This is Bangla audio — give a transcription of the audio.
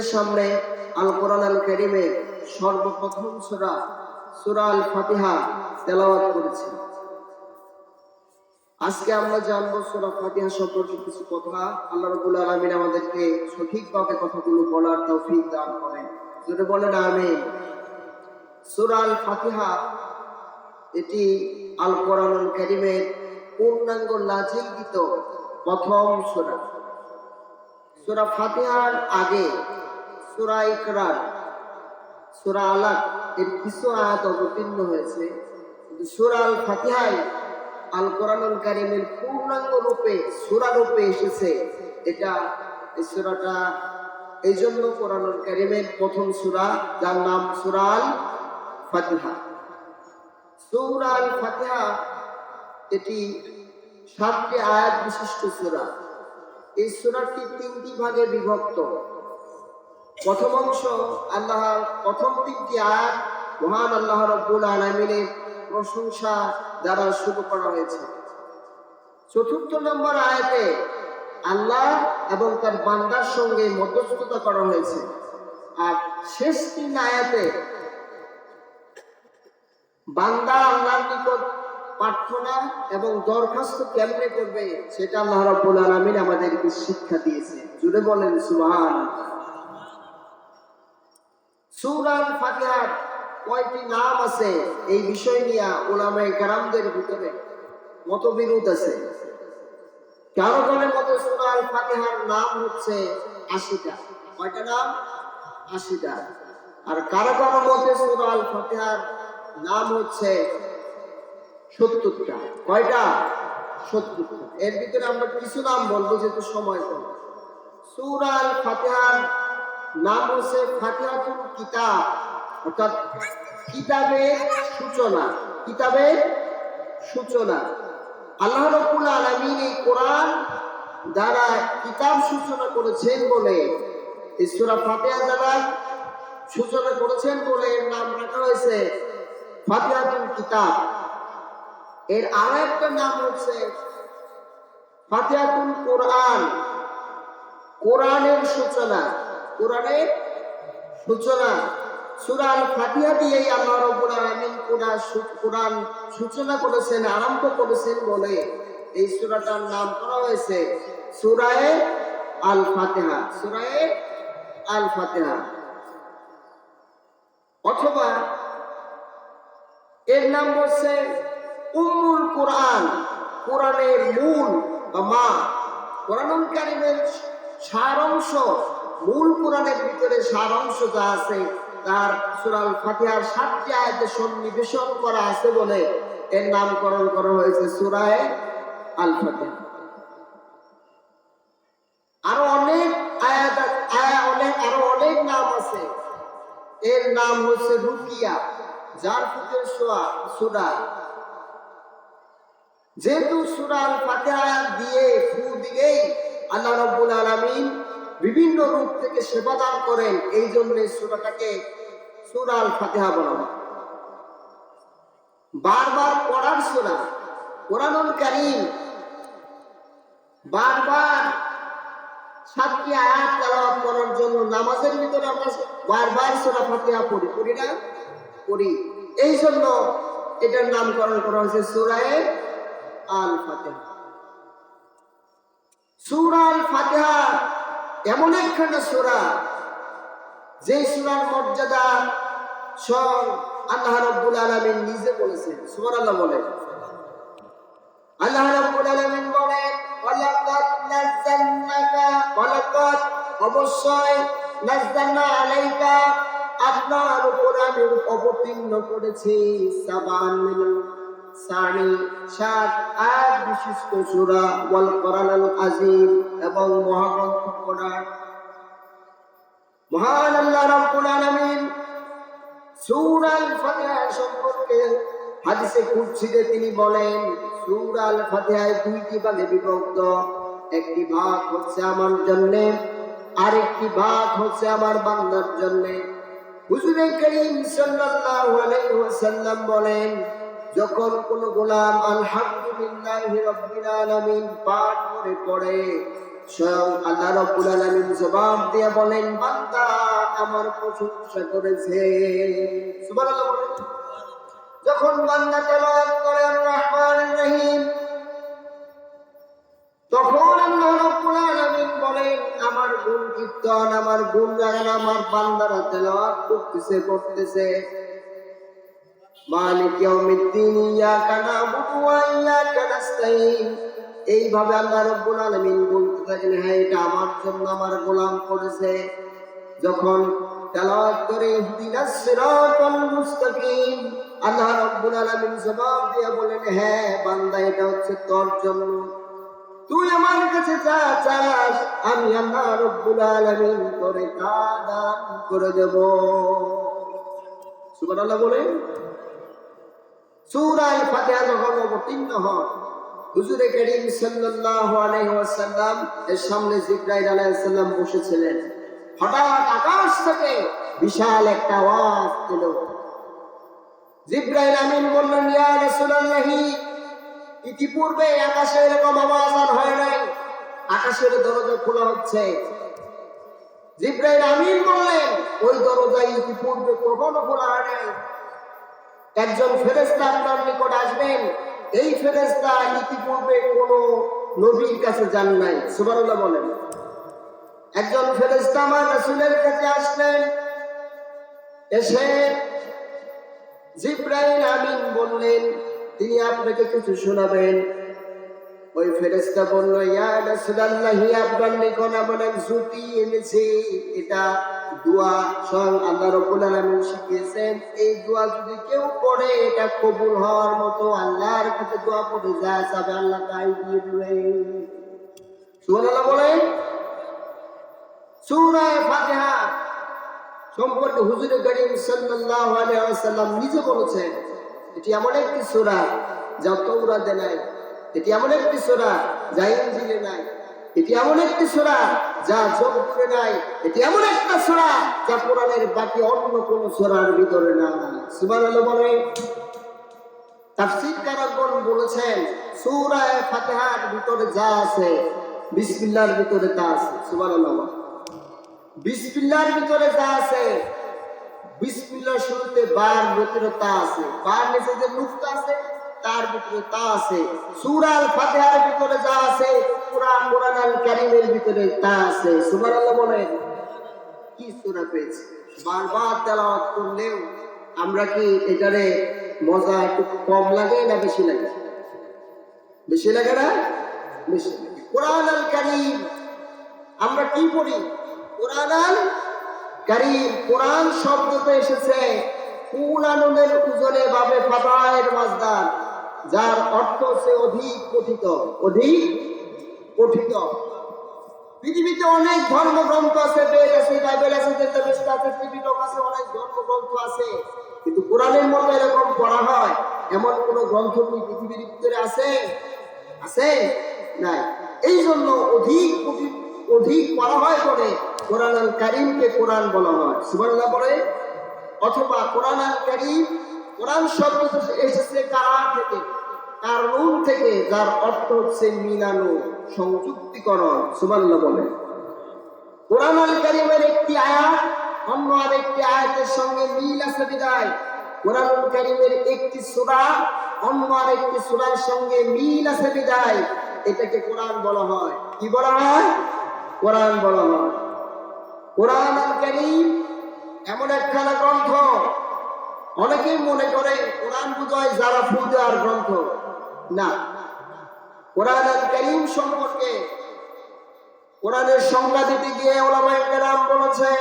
আপনাদের সামনে আল কোরআন আল কারীমে সর্বপ্রথম সূরা সূরা আল ফাতিহা তেলাওয়াত করেছি। আজকে আমরা জানবো সূরা ফাতিহা সম্পর্কে কিছু কথা। আল্লাহ রাব্বুল আলামিন আমাদেরকে সঠিকভাবে কথাগুলো বলার তৌফিক দান করেন। যদি বলেন আমিন। সূরা আল ফাতিহা এটি আল কোরআন আল কারীমের পূর্ণাঙ্গ নাজিলকৃত প্রথম সূরা। সূরা ফাতিহার আগে সূরা ইকরার, সূরা আলাক এর কিছু আয়াত অবতীর্ণ হয়েছে, কিন্তু সূরা আল ফাতিহায় আল কোরআনুল কারীমের পূর্ণাঙ্গ রূপে সূরা রূপে এসেছে। এটা এই সূরাটা এই জন্য কোরআনুল কারীমের প্রথম সূরা, যার নাম সূরা আল ফাতিহা। সূরা আল ফাতিহা এটি 7টি আয়াত বিশিষ্ট সূরা। এই সূরাটি 3টি ভাগে বিভক্ত। প্রথম অংশ আল্লাহর প্রথম 3টি আয়াত মহান আল্লাহ রাব্বুল আলামিনের প্রশংসা দ্বারা শুরু করা হয়েছে। চতুর্থ নম্বর আয়াতে আল্লাহ এবং তার বান্দার সঙ্গে মধ্যস্থতা করা হয়েছে। আর শেষ 3 আয়াতে বান্দা আল্লাহর নিকট প্রার্থনা এবং দরখাস্ত কেমনে করবে সেটা আল্লাহ রাব্বুল আলামিন আমাদেরকে শিক্ষা দিয়েছে। জুড়ে বলেন সুবহানাল্লাহ। সূরা আল ফাতিহার কয়টি নাম আছে এই বিষয় নিয়ে উলামায়ে কেরামদের ভিতরে মতবিরোধ আছে। কারো কারো মতে সূরা আল ফাতিহার নাম হচ্ছে 80টা। কয়টা নাম? 80টা। আর কারো কারো মতে সূরা আল ফাতিহার নাম হচ্ছে 70টা। কয়টা? 70টা। এর ভিতরে আমরা কিছু নাম বলবো যেহেতু সময় কম। সূরা আল ফাতিহার নাম হচ্ছে ফাতিহাতুল কিতাব, অর্থাৎ কিতাবের সূচনা। কিতাবের সূচনা। আল্লাহ রাব্বুল আলামিন এই কোরআন দ্বারা কিতাব সূচনা করেছেন বলে, এই সূরা ফাতিহা দ্বারা সূচনা করেছেন বলে এর নাম রাখা হয়েছে ফাতিহাতুল কিতাব। এর আরো একটা নাম হচ্ছে ফাতিহাতুল কোরআন, কোরআনের সূচনা। কোরআনের সূচনা। সূরা আল ফাতিহা দিয়েই আল্লাহ রাব্বুল আলামিন কোরআন সূচনা করেছেন, আরম্ভ করেছেন বলে এই সূরাটার নাম করা হয়েছে সূরায়ে আল ফাতিহা। সূরায়ে আল ফাতিহা। অথবা এর নাম হচ্ছে উম্মুল কোরআন, কোরআনের মূল বা মা। কোরআনুল কারীমের সারাংশ, মূল কোরআনের ভিতরে সারাংশ যা আছে তার সূরা আল ফাতিহার 7টি আয়াতে সন্নিবেশন করা আছে বলে এর নামকরণ করা হয়েছে সূরায়ে আল ফাতিহা। আরো অনেক আয়াত আরো অনেক নাম আছে। এর নাম হচ্ছে রুকিয়া, যার ফুতের সূরা। যেহেতু সূরা আল ফাতিহা দিয়ে ফু দিলেই আল্লাহ রাব্বুল আলামিন বিভিন্ন রূপ থেকে সেবা দান করেন, এই জন্য সূরাটাকে সূরা আল ফাতিহা বলা হয়। বারবার পড়ার সূরা। কোরআনুল কারীম বারবার 7টি আয়াত তেলাওয়াত করার জন্য নামাজের ভিতরে আমরা বারবার সূরা ফাতিহা পড়ি না? পড়ি। এই জন্য এটার নামকরণ করা হয়েছে সূরায়ে আল ফাতিহা। সূরা আল ফাতিহা এমন একখানা সূরা যে সূরার মর্যাদা স্বয়ং আল্লাহ রাব্বুল আলামিন নিজে বলেছেন। সুবহানাল্লাহ বলেন। আল্লাহ রাব্বুল আলামিন বলেন, ওয়ালাকাদ অবশ্যই নাযালনা আলাইকা আপনার উপর আমি অবতীর্ণ করেছি সাবান মিনাল সানি 7 আয়াত বিশিষ্ট সূরা ওয়াল কোরআনুল আযীম, এবং মহাগ্রন্থ কোরআন। মহান আল্লাহ রাব্বুল আলামিন সূরা আল ফাতিহা সম্পর্কে হাদিসে কুদসিতে তিনি বলেন, সূরা আল ফাতিহা 2টি ভাগে বিভক্ত। একটি ভাগ হচ্ছে আমার জন্য, আরেকটি ভাগ হচ্ছে আমার বান্দার জন্য। হুজুর কারীম সাল্লাল্লাহু আলাইহি ওয়াসাল্লাম বলেন, যখন কোন গোলাম আলহামদুলিল্লাহি রাব্বিল আলামিন পাঠ করে পড়ে স্বয়ং আল্লাহ রাব্বুল আলামিন জবাব দিয়ে বলেন, বান্দা আমার প্রশংসা করেছে। সুবহানাল্লাহ বলেন। যখন বান্দা তেলাওয়াত করে আর রহমানির রহিম, তখন আল্লাহ রাব্বুল আলামিন বলেন, আমার গুণ কীর্তন, আমার গুণ গান আমার বান্দারা তেলাওয়াত করতেছে। মালিক ইয়াউমিদ্দিন, ইয়াকা না'বুদু ওয়া ইয়াকা নাস্তাঈন। এইভাবে আল্লাহ রাব্বুল আলামিন বলতে থাকেন, হ্যাঁ এটা আমার জন্য আমার গোলাম করেছে। যখন তেলাওয়াত করে ইহদিনাস সিরাতাল মুস্তাকিম, আল্লাহ রাব্বুল আলামিন জবাব দিয়ে বলেন, হ্যাঁ বান্দা এটা হচ্ছে তোর জন্য, তুই আমার কাছে যা চাস আমি আল্লাহ রাব্বুল আলামিন করে তা দান করে দেব। সুবহানাল্লাহ বলেন। সূরা আল ফাতিহা যখন অবতীর্ণ হয়, হুজুর করিম সাল্লাল্লাহু আলাইহি ওয়াসাল্লাম এর সামনে জিবরাইল আলাইহিস সালাম বসেছিলেন। হঠাৎ আকাশ থেকে বিশাল একটা আওয়াজ এলো। জিবরাইল আমিন বললেন, ইয়া রাসূলুল্লাহ, ইতিপূর্বে আকাশে এরকম আওয়াজ আর হয় নাই, আকাশের দরজা খোলা হচ্ছে। জিবরাইল আমিন বললেন, ওই দরজা ইতিপূর্বে কখনো খোলা হয় নাই। একজন ফেরেশতা আপনার নিকট আসবেন, এই ফেরেশতা ইতিপূর্বে কোনো নবীর কাছে যান নাই। সুবহানাল্লাহ বলেন। একজন ফেরেশতা আমার রাসূলের কাছে আসলেন, এসে জিবরাইল আমিন বললেন তিনি আপনাকে কিছু শোনাবেন। ওই ফেরেশতা বলল, ইয়া রাসূলুল্লাহ, আপনার নিকট আমার এক জুতি এনেছি, এটা দোয়া স্বয়ং আল্লাহ রাব্বুল আলামিন শিখিয়েছেন। এই দোয়া যদি কেউ পড়ে এটা কবুল হওয়ার মতো, আল্লাহর কাছে দোয়া পড়ে যা চাবে আল্লাহ তাই দিয়ে দিবেন। সুবহানাল্লাহ বলেন। সূরা ফাতিহা সম্পর্কে হুজুর করিম সাল্লাল্লাহু আলাইহি ওয়াসাল্লাম নিজে বলেছেন, এটি এমন একটি সূরা যা তাওরাতে নাই, এটি এমন একটি সূরা যা ইনজিলে নাই, এটি এমন একটি সূরা যা জবুরে নাই, এটি এমন একটা সূরা যা কোরআনের বাকি অন্য কোন সূরার ভিতরে নাই। সুবহানাল্লাহ বলেন। তাফসীরকারগণ বলেছেন, সূরা ফাতিহার ভিতরে যা আছে বিসমিল্লাহর ভিতরে তা আছে। সুবহানাল্লাহ। বিসমিল্লাহর ভিতরে যা আছে, বিসমিল্লাহ শুরুতে বার ভিতরে তা আছে, বার নিচে যে নুক্তা আছে তার ভিতরে তা আছে। সূরা আল ফাতিহার ভিতরে যা আছে, পুরা কোরআন আল কারীমের ভিতরে তা আছে। সুবহানাল্লাহ বলেন। কি সূরা পেয়েছি, বারবার তেলাওয়াত করলেও আমরা কি এটারে মজা একটু কম লাগে না বেশি লাগে? বেশি লাগে না? বেশি লাগে। কোরআন আল কারীম আমরা কি পড়ি? কোরআন আল কারীম। কোরআন শব্দতে এসেছে কুলানুনের ওজনে ভাবে ফাদায়ের মাজদার, যার অর্থ হচ্ছে অধিক পঠিত, অধিক পঠিত। পৃথিবীতে অনেক ধর্মগ্রন্থ আছে, বেদ আছে, বাইবেল আছে, তেতাবিশটা আছে, ত্রিপিটক আছে, অনেক ধর্মগ্রন্থ আছে, কিন্তু কোরআনের মতো এরকম পড়া হয় এমন কোন গ্রন্থ কি পৃথিবীর ভিতরে আছে? আছে? নাই। এই জন্য অধিক পড়া হয় বলে কোরআন আল কারীমকে কোরআন বলা হয়। সুবহানাল্লাহ বলে। অথবা কোরআন আল কারীম, কোরআন শব্দ এসেছে কারার থেকে, কারুন থেকে, যার অর্থ হচ্ছে মিলানো, সংযুক্তিকরণ। সুবহানাল্লাহ বলে। কোরআন আল কারীমের একটি আয়াত অন্য আরেকটি আয়াতের সঙ্গে মিল আছে বিদায় কোরআন আল কারীমের একটি সূরা অন্য আরেকটি সূরার সঙ্গে মিল আছে বিদায় এটাকে কোরআন বলা হয়। কি বলা হয়? কোরআন বলা হয়। কোরআন আল কারীম এমন একখানা গ্রন্থ, অনেকেই মনে করে কোরআন বোধহয় যারা ফু দেওয়ার গ্রন্থ। না, কোরআন আল কারীম সম্পর্কে কোরআনের সংজ্ঞা দিতে গিয়ে উলামায়ে কেরাম বলেছেন,